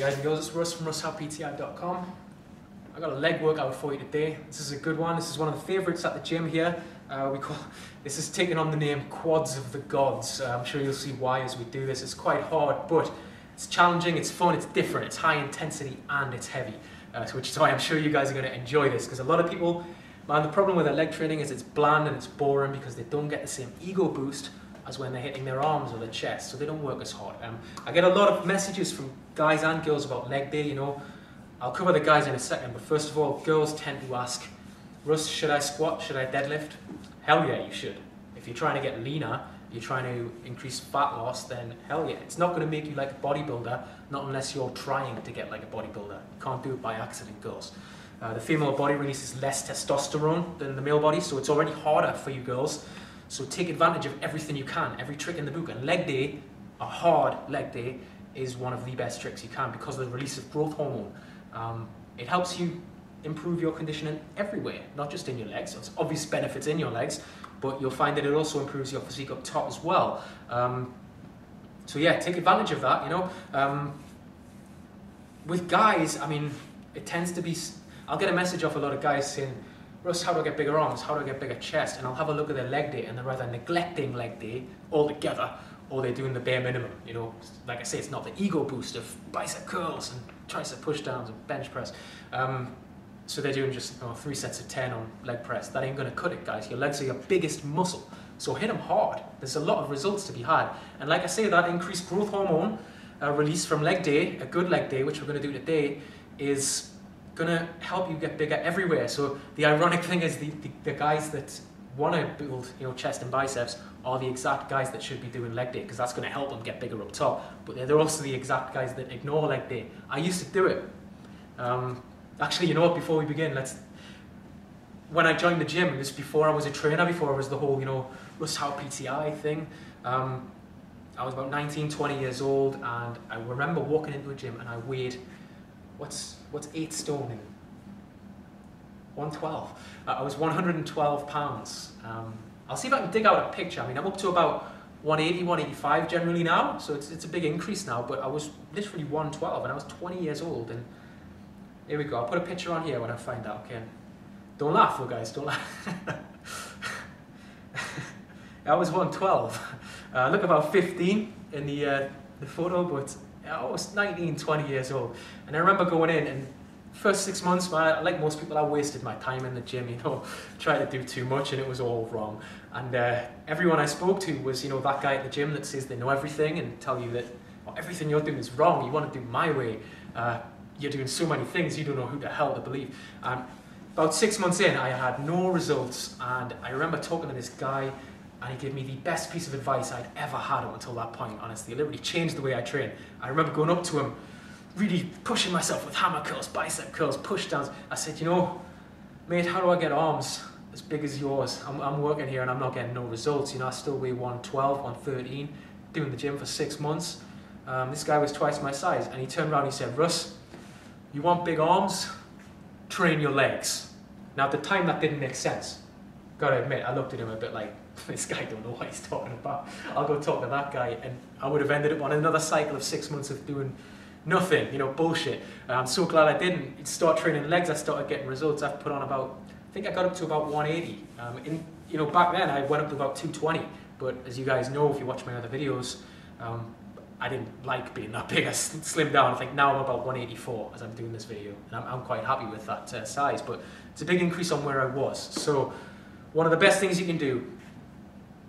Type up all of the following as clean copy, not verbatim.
Hey guys and girls, it's Russ from RussHowePTI.com. I got a leg workout for you today. This is a good one. This is one of the favourites at the gym here. This is taking on the name Quads of the Gods. I'm sure you'll see why as we do this. It's quite hard, but it's challenging, it's fun, it's different, it's high intensity and it's heavy. Which is why I'm sure you guys are going to enjoy this, because a lot of people, man, the problem with their leg training is it's bland and it's boring because they don't get the same ego boost as when they're hitting their arms or their chest, so they don't work as hard. I get a lot of messages from guys and girls about leg day, you know. I'll cover the guys in a second, but first of all, girls tend to ask, Russ, should I squat, should I deadlift? Hell yeah, you should. If you're trying to get leaner, you're trying to increase fat loss, then hell yeah. It's not going to make you like a bodybuilder, not unless you're trying to get like a bodybuilder. You can't do it by accident, girls. The female body releases less testosterone than the male body, so it's already harder for you girls. So take advantage of everything you can, every trick in the book. And leg day, a hard leg day, is one of the best tricks you can because of the release of growth hormone. It helps you improve your conditioning everywhere, not just in your legs. There's obvious benefits in your legs, but you'll find that it also improves your physique up top as well. So yeah, take advantage of that, you know. With guys, I mean, it tends to be, I'll get a message off a lot of guys saying, Russ, how do I get bigger arms? How do I get bigger chest? And I'll have a look at their leg day and they're either neglecting leg day altogether or they're doing the bare minimum. You know, like I say, it's not the ego boost of bicep curls and tricep push downs and bench press. So they're doing just 3 sets of 10 on leg press. That ain't gonna cut it, guys. Your legs are your biggest muscle. So hit them hard. There's a lot of results to be had. And like I say, that increased growth hormone release from leg day, a good leg day, which we're gonna do today, is gonna help you get bigger everywhere. So the ironic thing is the guys that want to build, you know, chest and biceps are the exact guys that should be doing leg day, because that's going to help them get bigger up top. But they're also the exact guys that ignore leg day. I used to do it. Actually, you know what, before we begin, when I joined the gym, it was before I was a trainer, before I was the whole, you know, Russ Howe PTI thing. I was about 19, 20 years old, and I remember walking into a gym and I weighed, what's 8 stone in 112. I was 112 pounds. I'll see if I can dig out a picture. I mean, I'm up to about 180, 185 generally now, so it's a big increase now, but I was literally 112 and I was 20 years old. And here we go, I'll put a picture on here when I find out, okay? Don't laugh, though, guys, don't laugh. I was 112. Look about 15 in the photo, but I was 19, 20 years old. And I remember going in, and first 6 months, man, like most people, I wasted my time in the gym, you know, tried to do too much and it was all wrong. And everyone I spoke to was, you know, that guy at the gym that says they know everything and tell you that everything you're doing is wrong, you want to do my way. You're doing so many things, you don't know who the hell to believe. About 6 months in, I had no results, and I remember talking to this guy and he gave me the best piece of advice I'd ever had up until that point, honestly. It literally changed the way I train. I remember going up to him, really pushing myself with hammer curls, bicep curls, push downs. I said, you know, mate, how do I get arms as big as yours? I'm working here and I'm not getting no results. You know, I still weigh 112, 113, doing the gym for 6 months. This guy was twice my size, and he turned around and he said, Russ, you want big arms? Train your legs. Now at the time that didn't make sense. Gotta admit, I looked at him a bit like, this guy don't know what he's talking about. I'll go talk to that guy, and I would have ended up on another cycle of 6 months of doing nothing, you know, bullshit. I'm so glad I didn't start training legs. I started getting results. I've put on about, I think I got up to about 180. You know, back then I went up to about 220, but as you guys know, if you watch my other videos, I didn't like being that big. I slimmed down. I think now I'm about 184 as I'm doing this video, and I'm quite happy with that size, but it's a big increase on where I was. So one of the best things you can do,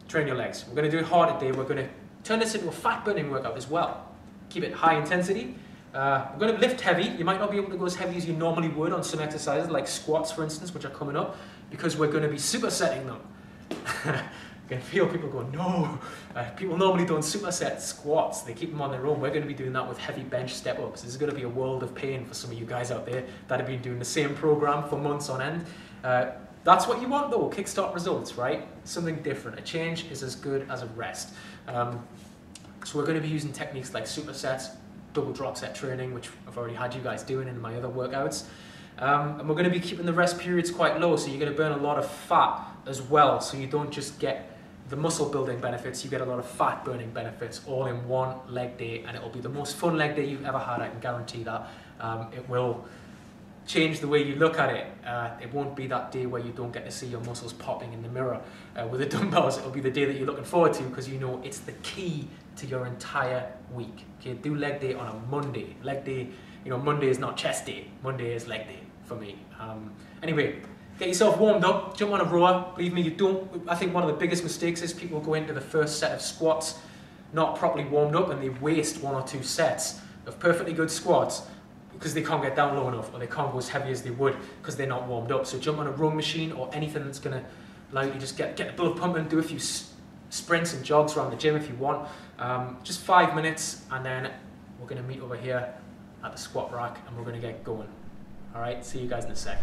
train your legs. We're going to do it hard today. We're going to turn this into a fat burning workout as well. Keep it high intensity. We're going to lift heavy. You might not be able to go as heavy as you normally would on some exercises, like squats, for instance, which are coming up, because we're going to be supersetting them. I can feel people going, no. People normally don't superset squats. They keep them on their own. We're going to be doing that with heavy bench step-ups. This is going to be a world of pain for some of you guys out there that have been doing the same program for months on end. That's what you want, though, kickstart results, right? Something different. A change is as good as a rest. So we're going to be using techniques like supersets, double drop set training, which I've already had you guys doing in my other workouts. And we're going to be keeping the rest periods quite low, so you're going to burn a lot of fat as well, so you don't just get the muscle building benefits, you get a lot of fat burning benefits all in one leg day, and it'll be the most fun leg day you've ever had. I can guarantee that. It will change the way you look at it. It won't be that day where you don't get to see your muscles popping in the mirror with the dumbbells. It'll be the day that you're looking forward to, because you know it's the key to your entire week. Okay, do leg day on a Monday. Leg day, you know, Monday is not chest day. Monday is leg day for me. Anyway, get yourself warmed up, jump on a rower. Believe me, you don't. I think one of the biggest mistakes is people go into the first set of squats not properly warmed up, and they waste 1 or 2 sets of perfectly good squats because they can't get down low enough, or they can't go as heavy as they would because they're not warmed up. So jump on a rowing machine or anything that's going to allow you to just get the blood pumping, do a few sprints and jogs around the gym if you want. Just 5 minutes, and then we're going to meet over here at the squat rack and we're going to get going. All right, see you guys in a sec.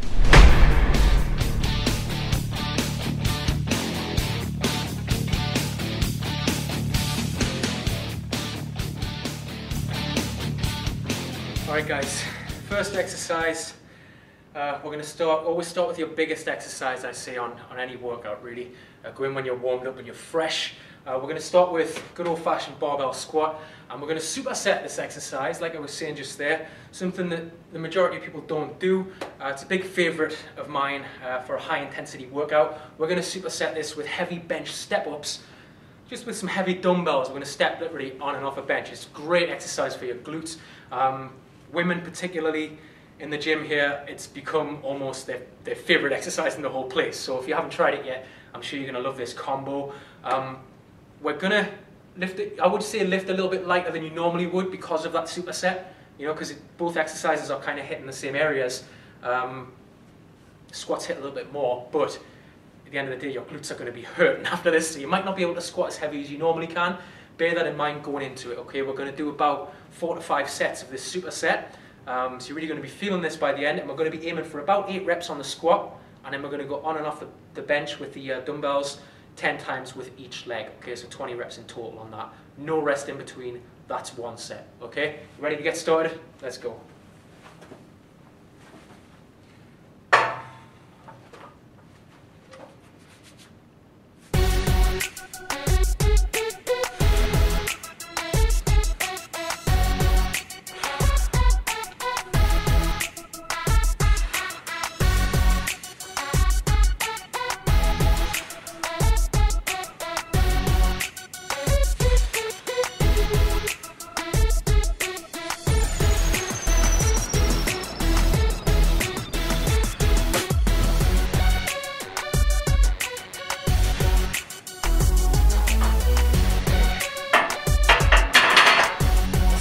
All right, guys, first exercise, we're going to always start with your biggest exercise, I say, on any workout, really. Go in when you're warmed up and you're fresh. We're going to start with good old-fashioned barbell squat, and we're going to superset this exercise, like I was saying just there, something that the majority of people don't do. It's a big favorite of mine for a high-intensity workout. We're going to superset this with heavy bench step-ups, just with some heavy dumbbells. We're going to step literally on and off a bench. It's a great exercise for your glutes. Women particularly in the gym here, it's become almost their favorite exercise in the whole place. So if you haven't tried it yet, I'm sure you're going to love this combo. We're going to lift it, I would say lift a little bit lighter than you normally would because of that superset, you know, because both exercises are kind of hitting the same areas. Squats hit a little bit more, but at the end of the day, your glutes are going to be hurting after this, so you might not be able to squat as heavy as you normally can. Bear that in mind going into it, okay? We're going to do about 4 to 5 sets of this superset. So you're really going to be feeling this by the end, and we're going to be aiming for about 8 reps on the squat, and then we're going to go on and off the bench with the dumbbells 10 times with each leg, okay? So 20 reps in total on that. No rest in between, that's 1 set, okay? Ready to get started? Let's go.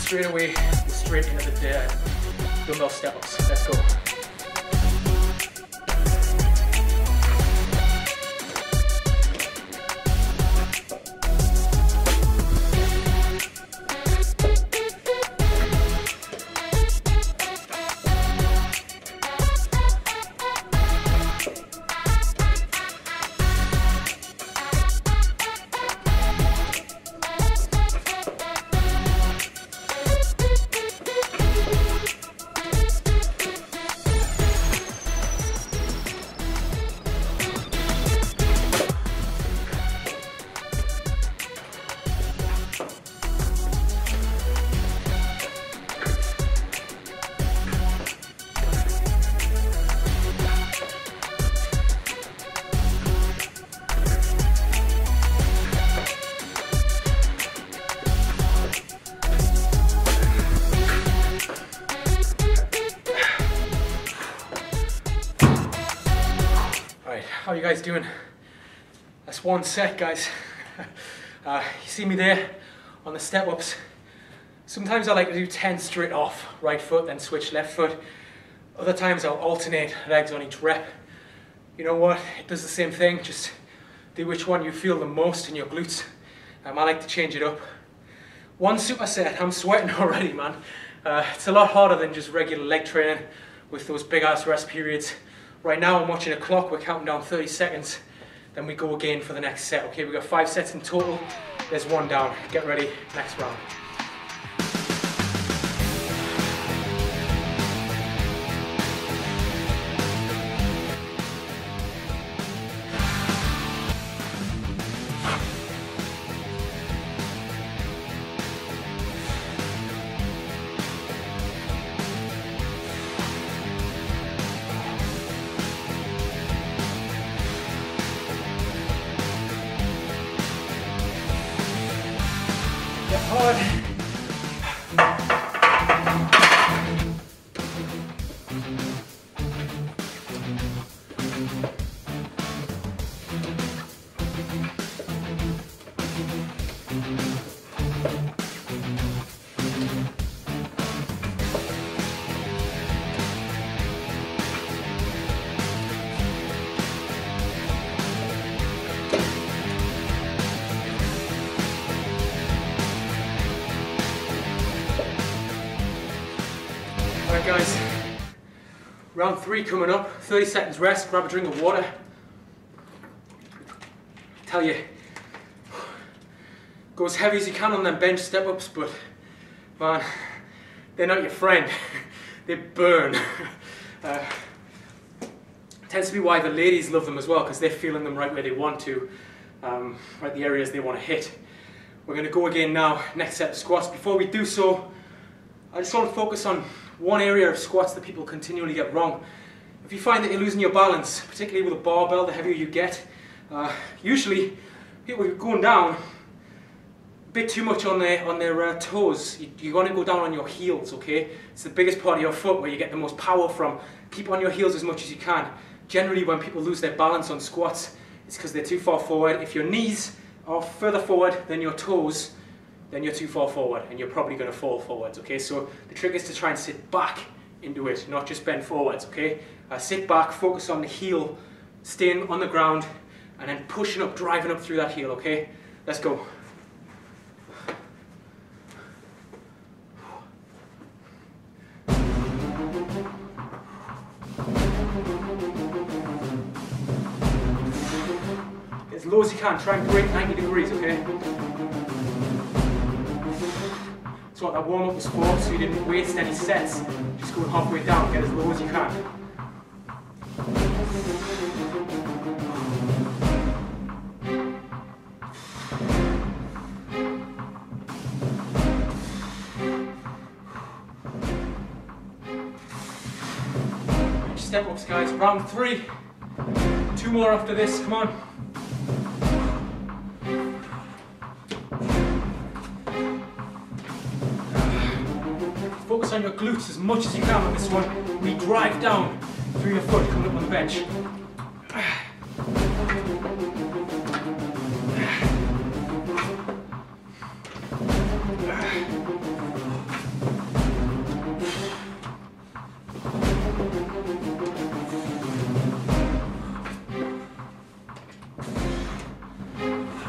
Straight away, straight into the dumbbell step-ups. Let's go. How are you guys doing? That's 1 set, guys. You see me there on the step-ups. Sometimes I like to do 10 straight off, right foot, then switch left foot. Other times I'll alternate legs on each rep. You know what? It does the same thing. Just do which one you feel the most in your glutes. I like to change it up. 1 superset. I'm sweating already, man. It's a lot harder than just regular leg training with those big-ass rest periods. Right now I'm watching a clock, we're counting down 30 seconds, then we go again for the next set. Okay, we've got 5 sets in total, there's 1 down. Get ready, next round. Alright guys, round 3 coming up, 30 seconds rest, grab a drink of water. Tell you, go as heavy as you can on them bench step-ups, but man, they're not your friend. They burn. Tends to be why the ladies love them as well, because they're feeling them right where they want to, right the areas they want to hit. We're going to go again now, next set of squats. Before we do so, I just want to focus on one area of squats that people continually get wrong. If you find that you're losing your balance, particularly with a barbell, the heavier you get, usually people are going down a bit too much on their toes. You want to go down on your heels, okay? It's the biggest part of your foot where you get the most power from. Keep on your heels as much as you can. Generally, when people lose their balance on squats, it's because they're too far forward. If your knees are further forward than your toes, then you're too far forward and you're probably going to fall forwards, okay? So the trick is to try and sit back into it, not just bend forwards, okay? Sit back, focus on the heel, staying on the ground, and then pushing up, driving up through that heel, okay? Let's go. As low as you can, try and break 90 degrees, okay? That's what that warm-up was for, so you didn't waste any sets. Just going halfway down, get as low as you can. Step ups, guys. Round 3. 2 more after this, come on. Focus on your glutes as much as you can on this one. We drive down through your foot coming up on the bench.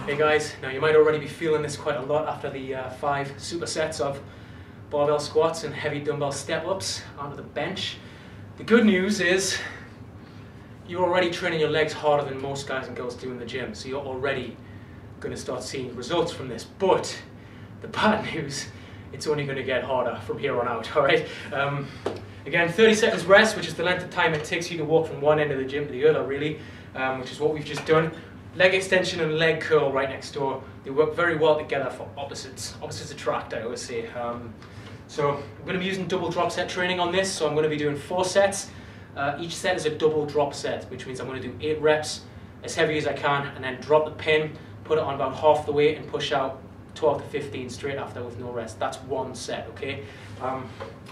Hey guys, now you might already be feeling this quite a lot after the 5 supersets of barbell squats and heavy dumbbell step-ups onto the bench. The good news is you're already training your legs harder than most guys and girls do in the gym, so you're already going to start seeing results from this. But the bad news, it's only going to get harder from here on out, alright? Again, 30 seconds rest, which is the length of time it takes you to walk from one end of the gym to the other, really, which is what we've just done. Leg extension and leg curl right next door. They work very well together for opposites attract, I always say. So I'm going to be using double drop set training on this, so I'm going to be doing 4 sets. Each set is a double drop set, which means I'm going to do 8 reps, as heavy as I can, and then drop the pin, put it on about half the weight, and push out 12 to 15 straight after with no rest. That's 1 set, okay?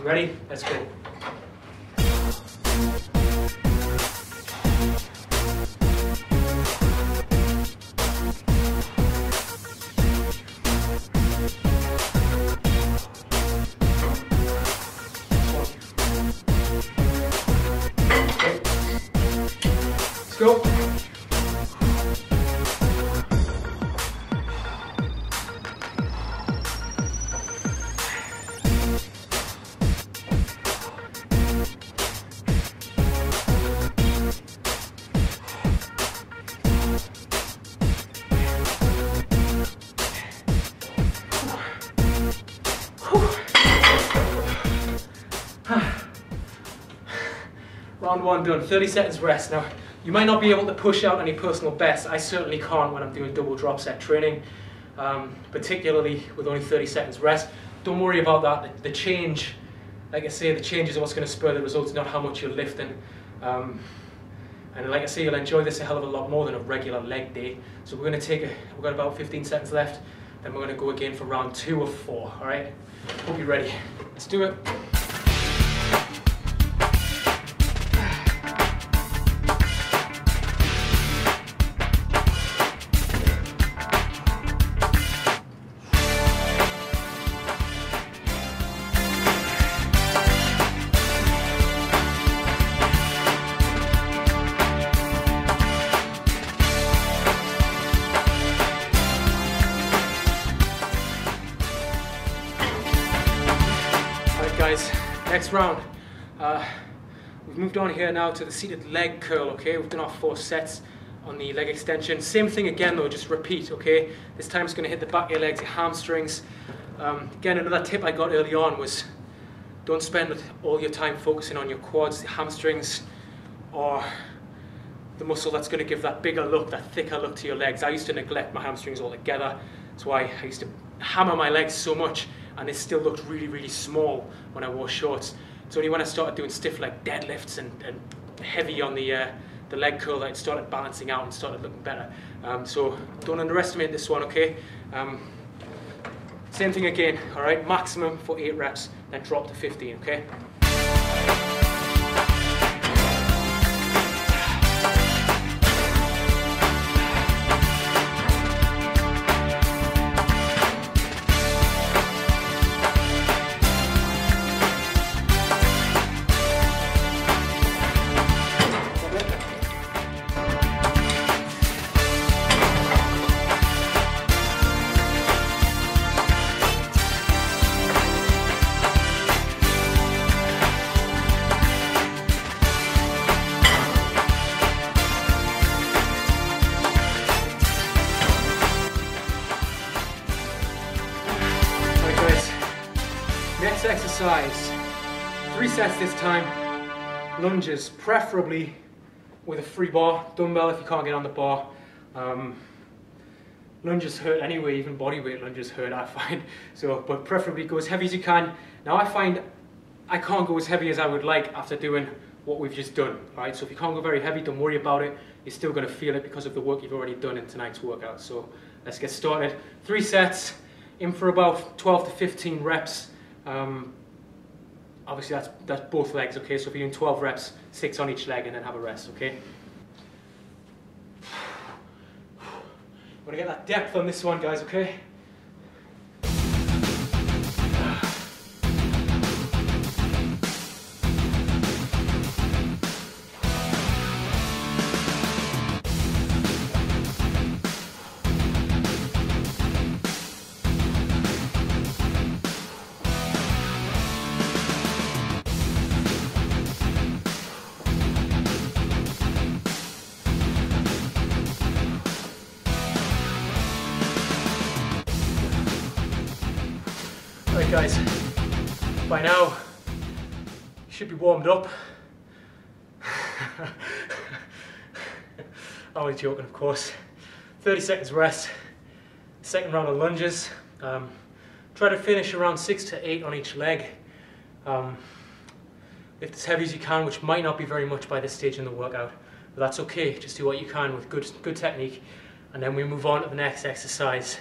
Ready? Let's go. Go. Round 1 done, 30 seconds rest. Now, you might not be able to push out any personal bests. I certainly can't when I'm doing double drop set training, particularly with only 30 seconds rest. Don't worry about that. The change, like I say, the change is what's going to spur the results, not how much you're lifting. And like I say, you'll enjoy this a hell of a lot more than a regular leg day. So we're going to we've got about 15 seconds left, then we're going to go again for round 2 of 4, all right? Hope you're ready. Let's do it. Guys, next round, We've moved on here now to the seated leg curl, okay? We've done our 4 sets on the leg extension. Same thing again though, just repeat, okay? This time it's going to hit the back of your legs, your hamstrings. Again, another tip I got early on was don't spend all your time focusing on your quads, the hamstrings, or the muscle that's going to give that bigger look, that thicker look to your legs. I used to neglect my hamstrings altogether. That's why I used to hammer my legs so much, and it still looked really, really small when I wore shorts. It's only when I started doing stiff leg deadlifts and heavy on the leg curl that it started balancing out and started looking better. So don't underestimate this one, okay? Same thing again, all right? Maximum for 8 reps, then drop to 15, okay? Next exercise, 3 sets this time, lunges, preferably with a free bar, dumbbell if you can't get on the bar. Lunges hurt anyway, even bodyweight lunges hurt, I find. So, but preferably go as heavy as you can. Now I find I can't go as heavy as I would like after doing what we've just done, right? So if you can't go very heavy, don't worry about it. You're still gonna feel it because of the work you've already done in tonight's workout. So let's get started. 3 sets, in for about 12 to 15 reps. Obviously that's both legs, okay? So if you're doing 12 reps, 6 on each leg and then have a rest, okay? Want to get that depth on this one, guys, okay? Right guys, by now you should be warmed up. I was joking, of course. 30 seconds rest, second round of lunges. Try to finish around 6 to 8 on each leg. Lift as heavy as you can, which might not be very much by this stage in the workout, but that's okay. Just do what you can with good technique, and then we move on to the next exercise.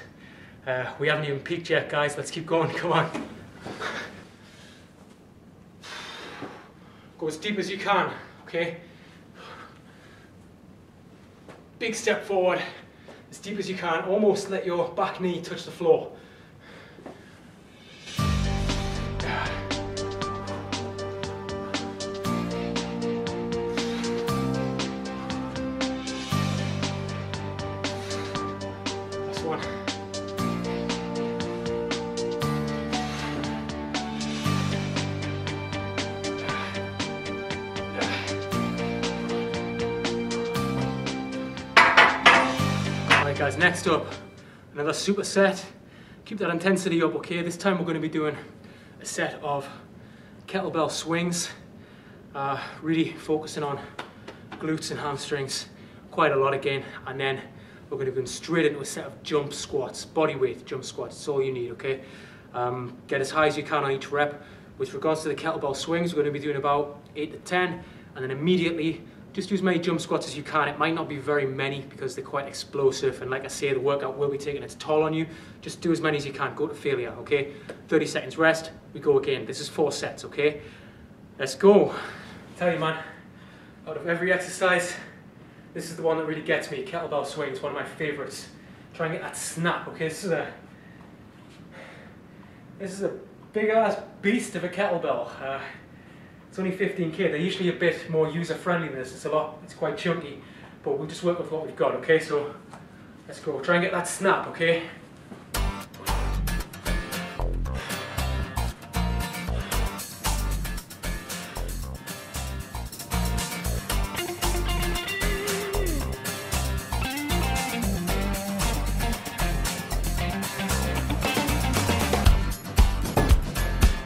We haven't even peaked yet, guys. Let's keep going. Come on. Go as deep as you can, okay? Big step forward, as deep as you can. Almost let your back knee touch the floor. Last one. Guys, next up, another superset. Keep that intensity up, okay? This time we're going to be doing a set of kettlebell swings, really focusing on glutes and hamstrings quite a lot again, and then we're going to go straight into a set of jump squats, body weight jump squats. It's all you need, okay? Get as high as you can on each rep. With regards to the kettlebell swings, we're going to be doing about 8 to 10, and then immediately just do as many jump squats as you can. It might not be very many because they're quite explosive, and like I say, the workout will be taking its toll on you. Just do as many as you can, go to failure, okay? 30 seconds rest, we go again. This is 4 sets, okay? Let's go. I tell you, man, out of every exercise, this is the one that really gets me. Kettlebell swings, one of my favorites. Try and get that snap, okay? This is a big ass beast of a kettlebell. It's only 15k. They're usually a bit more user-friendly than this. It's quite chunky, but we'll just work with what we've got, okay? So let's go. Try and get that snap, okay?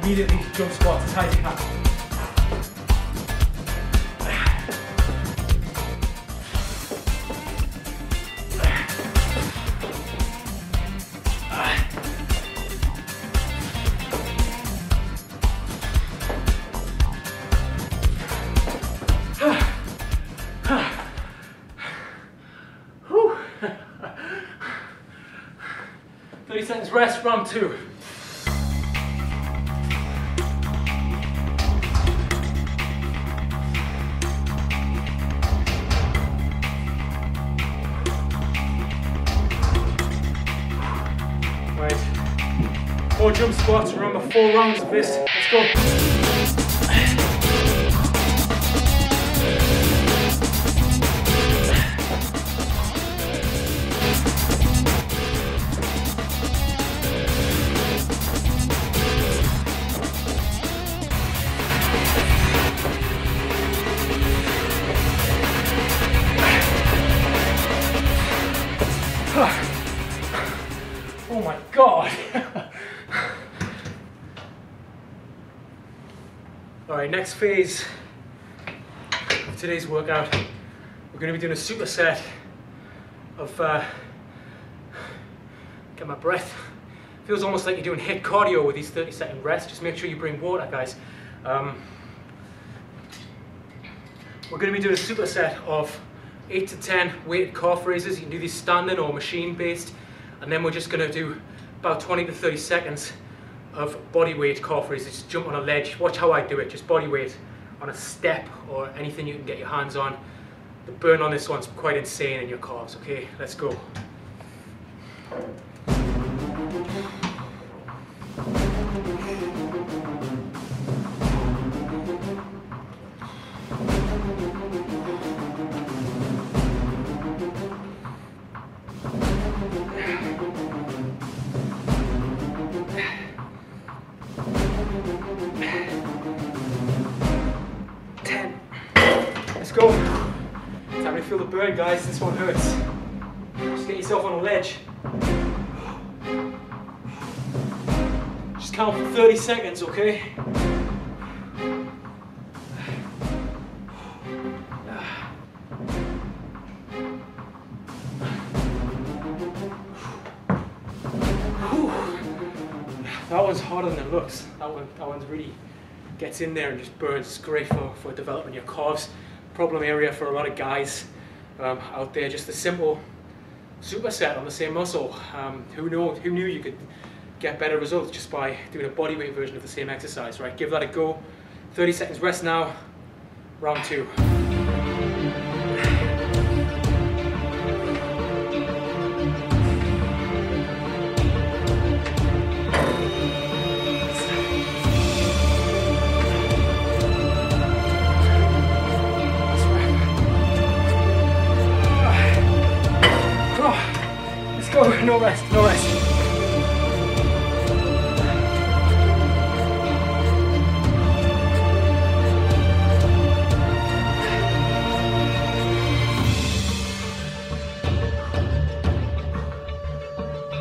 immediately jump squats as high as you can. Whew. 30 seconds rest, round 2. Right, 4 jump squats, remember 4 rounds of this, let's go. Oh my God. All right, next phase of today's workout, we're going to be doing a superset of, get my breath. Feels almost like you're doing HIIT cardio with these 30-second rests. Just make sure you bring water, guys. We're going to be doing a superset of 8 to 10 weighted calf raises. You can do these standing or machine based, and then we're just going to do about 20 to 30 seconds of body weight calf raises. Just jump on a ledge. Watch how I do it. Just body weight on a step or anything you can get your hands on. The burn on this one's quite insane in your calves. Okay, let's go. Let's go. Time to feel the burn, guys. This one hurts. Just get yourself on a ledge. Just count for 30 seconds, okay? That one's harder than it looks. That one's really gets in there and just burns. It's great for developing your calves. Problem area for a lot of guys out there. Just a simple superset on the same muscle. Who knew you could get better results just by doing a bodyweight version of the same exercise, right? Give that a go. 30 seconds rest now. Round 2. No rest, no rest.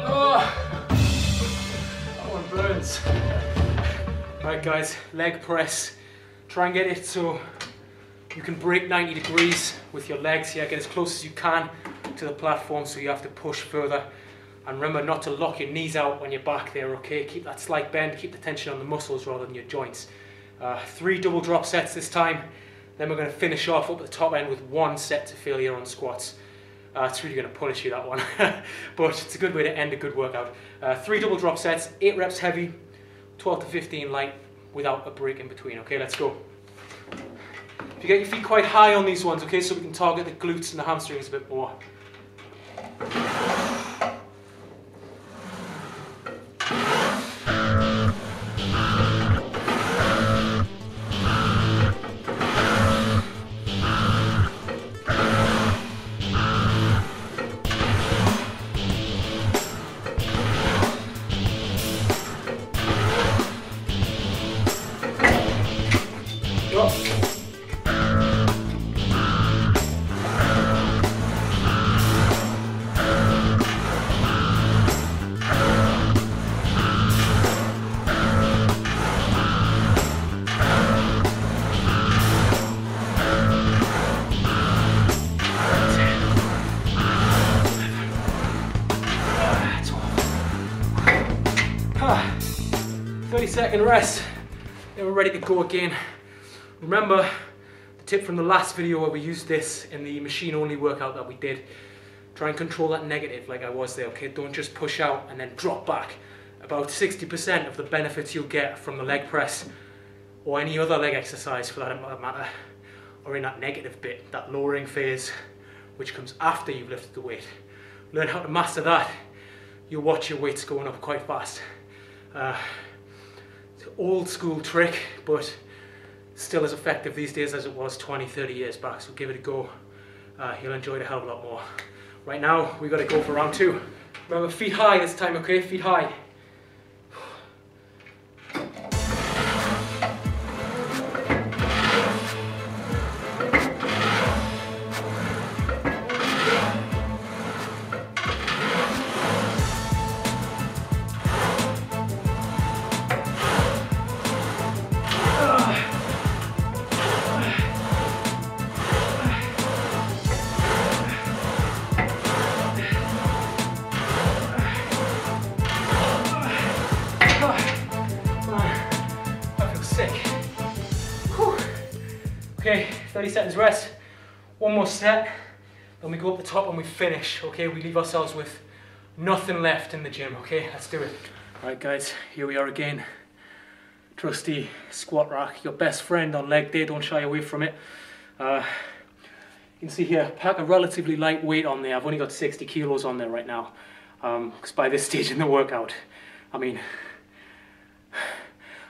Oh, that one burns. Alright guys, leg press. Try and get it so you can break 90 degrees with your legs. Yeah, get as close as you can to the platform so you have to push further. And remember not to lock your knees out when you're back there, okay? Keep that slight bend, keep the tension on the muscles rather than your joints. 3 double drop sets this time. Then we're going to finish off up at the top end with 1 set to failure on squats. It's really going to punish you, that one. But it's a good way to end a good workout. 3 double drop sets, 8 reps heavy, 12 to 15 light without a break in between. Okay, let's go. If you get your feet quite high on these ones, okay, so we can target the glutes and the hamstrings a bit more. 30-second rest. Then we're ready to go again. Remember the tip from the last video where we used this in the machine only workout that we did. Try and control that negative like I was there, okay? Don't just push out and then drop back. About 60% of the benefits you'll get from the leg press or any other leg exercise for that matter are in that negative bit, that lowering phase, which comes after you've lifted the weight. Learn how to master that. You'll watch your weights going up quite fast. It's an old school trick, but still as effective these days as it was 20, 30 years back, so give it a go. You'll enjoy it a hell of a lot more. Right now, we've got to go for round 2. Remember, feet high this time, okay? Feet high. Okay, 30 seconds rest, one more set, then we go up the top and we finish, okay? We leave ourselves with nothing left in the gym, okay? Let's do it. Alright guys, here we are again. Trusty squat rack, your best friend on leg day, don't shy away from it. You can see here, pack a relatively light weight on there. I've only got 60 kilos on there right now, because by this stage in the workout, I mean,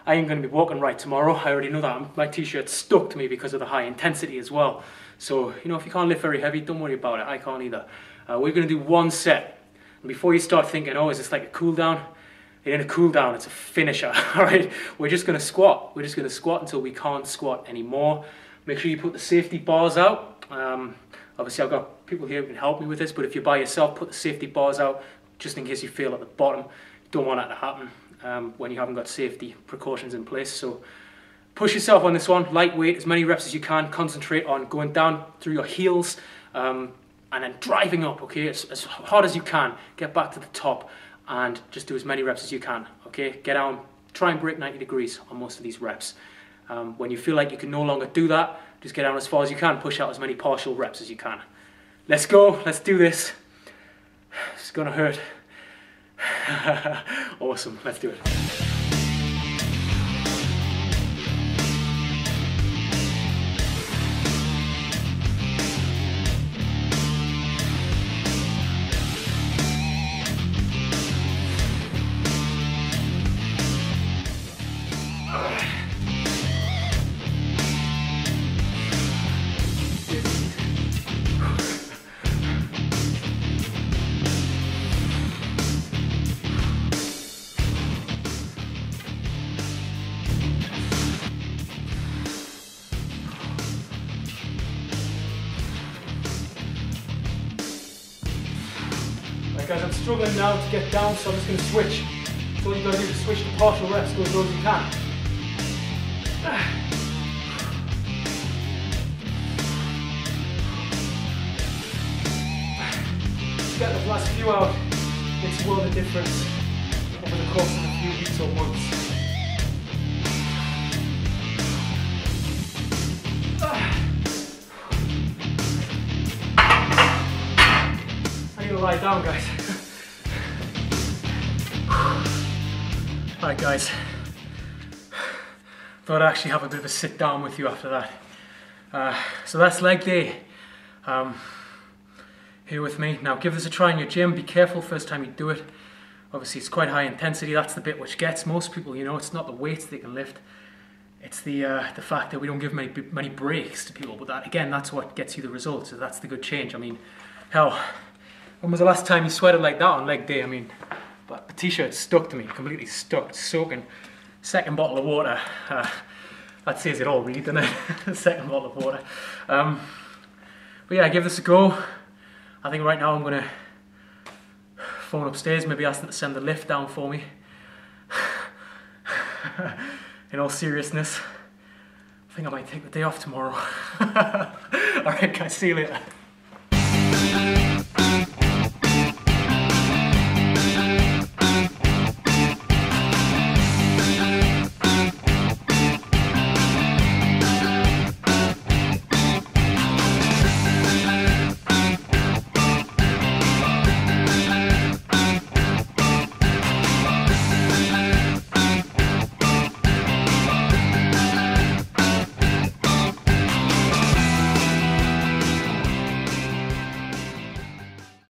I ain't going to be walking right tomorrow. I already know that. My t-shirt's stuck to me because of the high intensity as well. So, you know, if you can't lift very heavy, don't worry about it. I can't either. We're going to do one set. And before you start thinking, oh, is this like a cool down? It ain't a cool down, it's a finisher. All right, we're just going to squat. We're just going to squat until we can't squat anymore. Make sure you put the safety bars out. Obviously, I've got people here who can help me with this, but if you're by yourself, put the safety bars out just in case you feel at the bottom. You don't want that to happen. When you haven't got safety precautions in place. So push yourself on this one, lightweight, as many reps as you can, concentrate on going down through your heels and then driving up, okay, as hard as you can, get back to the top and just do as many reps as you can, okay, get down, try and break 90 degrees on most of these reps. When you feel like you can no longer do that, just get down as far as you can, push out as many partial reps as you can. Let's go, let's do this. It's gonna hurt. Awesome, let's do it. Guys, I'm struggling now to get down, so I'm just going to switch. So all you've got to do is switch to partial reps, go as low as you can. Just get the last few out. Makes a world of difference over the course of a few weeks or months. I need to lie down, guys. Alright guys, thought I'd actually have a bit of a sit down with you after that. So that's leg day. Here with me. Now give this a try in your gym. Be careful first time you do it. Obviously it's quite high intensity. That's the bit which gets most people, you know. It's not the weights they can lift. It's the fact that we don't give many breaks to people. But that, again, that's what gets you the results. So that's the good change. I mean, hell, when was the last time you sweated like that on leg day? I mean, but the t-shirt stuck to me, completely stuck, soaking. Second bottle of water, that says it all really, doesn't it? Second bottle of water. But yeah, give this a go. I think right now I'm gonna phone upstairs, maybe ask them to send the lift down for me. In all seriousness, I think I might take the day off tomorrow. Alright guys, see you later.